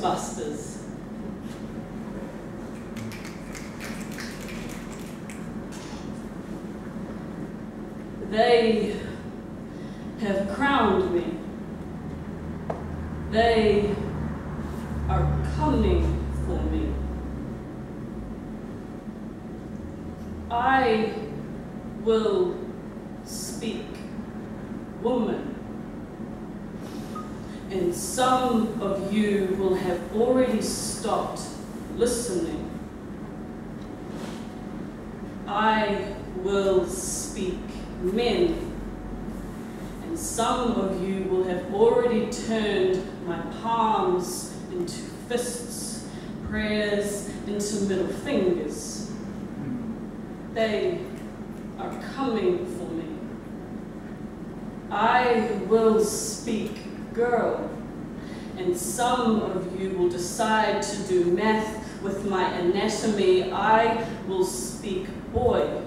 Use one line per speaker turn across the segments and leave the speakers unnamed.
Ghostbusters. They have crowned me. They are coming for me. I will speak woman. And some of you will have already stopped listening. I will speak men. And some of you will have already turned my palms into fists, prayers into middle fingers. They are coming for me. I will speak girl, and some of you will decide to do math with my anatomy. I will speak boy,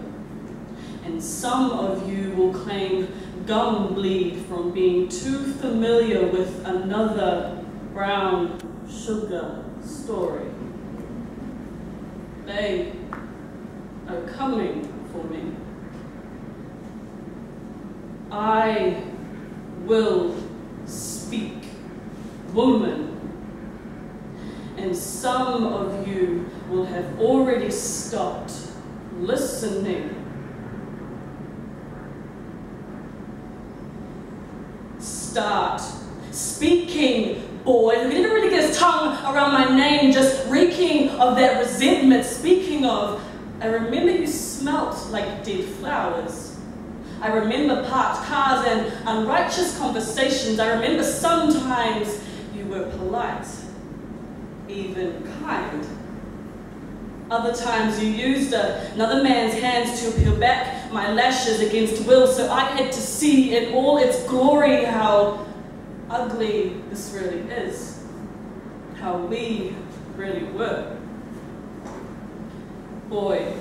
and some of you will claim gum bleed from being too familiar with another brown sugar story. They are coming for me. I will speak woman, and some of you will have already stopped listening. Start speaking, boy. He didn't really get his tongue around my name, just reeking of that resentment. Speaking of, I remember you smelt like dead flowers. I remember parked cars and unrighteous conversations. I remember sometimes you were polite, even kind. Other times you used another man's hands to peel back my lashes against will, so I had to see in all its glory how ugly this really is, how we really were. Boy,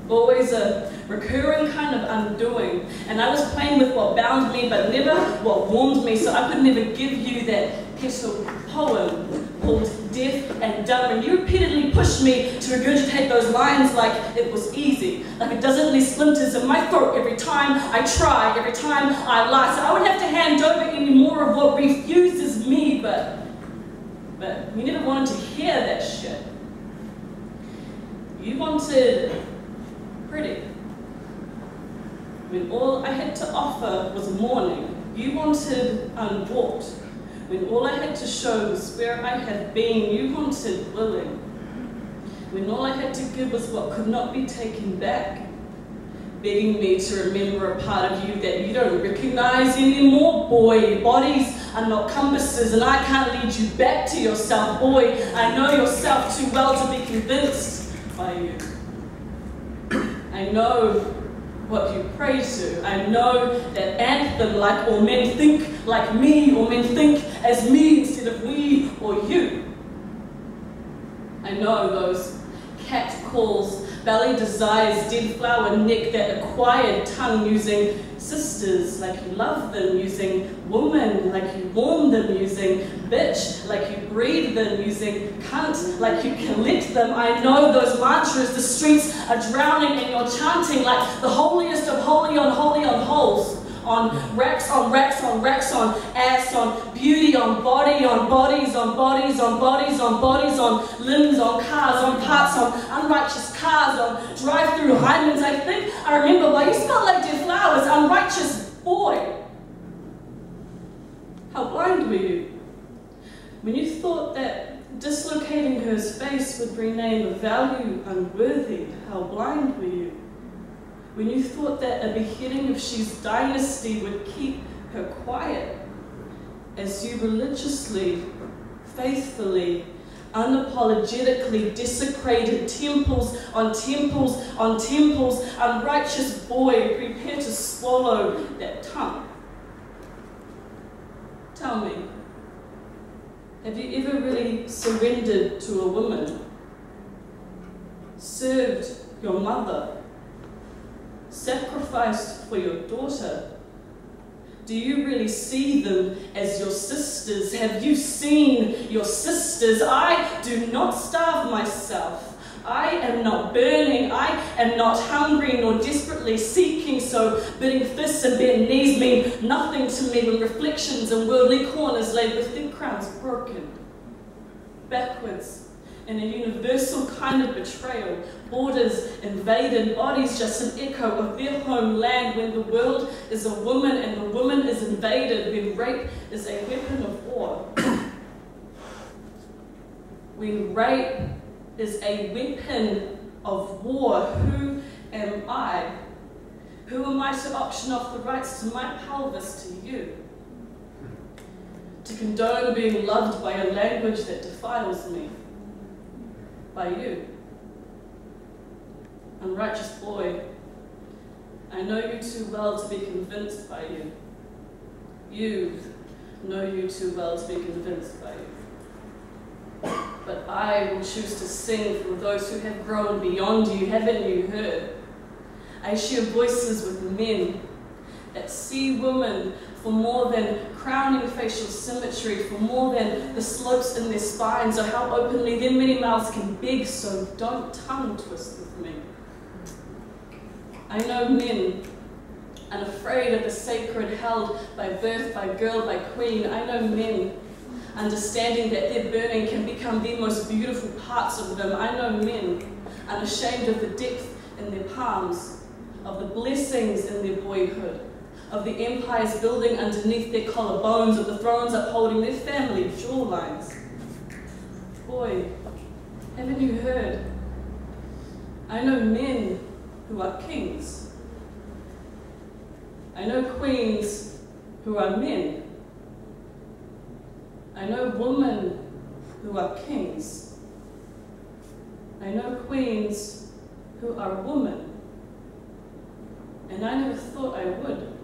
always a recurring kind of undoing, and I was playing with what bound me but never what warmed me, so I could never give you that petal poem called Deaf and Dumb, and you repeatedly pushed me to regurgitate those lines like it was easy, like it doesn't leave splinters in my throat every time I try, every time I lie, so I wouldn't have to hand over any more of what refuses me, but you never wanted to hear that shit. You wanted pretty. When all I had to offer was mourning. You wanted unwalked. When all I had to show was where I had been. You wanted willing. When all I had to give was what could not be taken back. Begging me to remember a part of you that you don't recognize anymore, boy. Bodies are not compasses, and I can't lead you back to yourself, boy. I know yourself too well to be convinced by you. I know what you pray to. I know that anthem, like all men think like me, or men think as me instead of we or you. I know those cat calls, belly desires, dead flower neck, that acquired tongue, using sisters like you love them, using woman like you warm them, using bitch like you breed them, using cunt like you collect them. I know those mantras, the streets are drowning and you're chanting like the holiest of holy on holes, on racks on racks on racks, on ass, on beauty, on body, on bodies, on bodies, on bodies, on bodies, on limbs, on cars, on parts, on unrighteous cars, on drive-through hymens. I think I remember why you smell like dead flowers, unrighteous boy. How blind were you? When you thought that dislocating her space would rename a value unworthy, how blind were you? When you thought that a beheading of She's dynasty would keep her quiet, as you religiously, faithfully, unapologetically desecrated temples on temples on temples, unrighteous boy, prepare to swallow that tongue. Tell me, have you ever really surrendered to a woman? Served your mother? Sacrificed for your daughter? Do you really see them as your sisters? Have you seen your sisters? I do not starve myself. I am not burning. I am not hungry nor desperately seeking, so bidding fists and bent knees mean nothing to me when reflections and worldly corners laid with their crowns broken. Backwards, in a universal kind of betrayal, borders invaded, bodies just an echo of their homeland. When the world is a woman and the woman is invaded, when rape is a weapon of war. When rape is a weapon of war, who am I? Who am I to auction off the rights to my pelvis to you? To condone being loved by a language that defiles me? By you? Unrighteous boy, I know you too well to be convinced by you. Youth know you too well to be convinced by you. But I will choose to sing for those who have grown beyond you. Haven't you heard? I share voices with men that see women for more than crowning facial symmetry, for more than the slopes in their spines, or how openly their many mouths can beg, so don't tongue twist with me. I know men unafraid of the sacred held by birth, by girl, by queen. I know men understanding that their burning can become the most beautiful parts of them. I know men unashamed of the depth in their palms, of the blessings in their boyhood, of the empires building underneath their collarbones, of the thrones upholding their family jawlines. Boy, haven't you heard? I know men who are kings. I know queens who are men. I know women who are kings. I know queens who are women. And I never thought I would.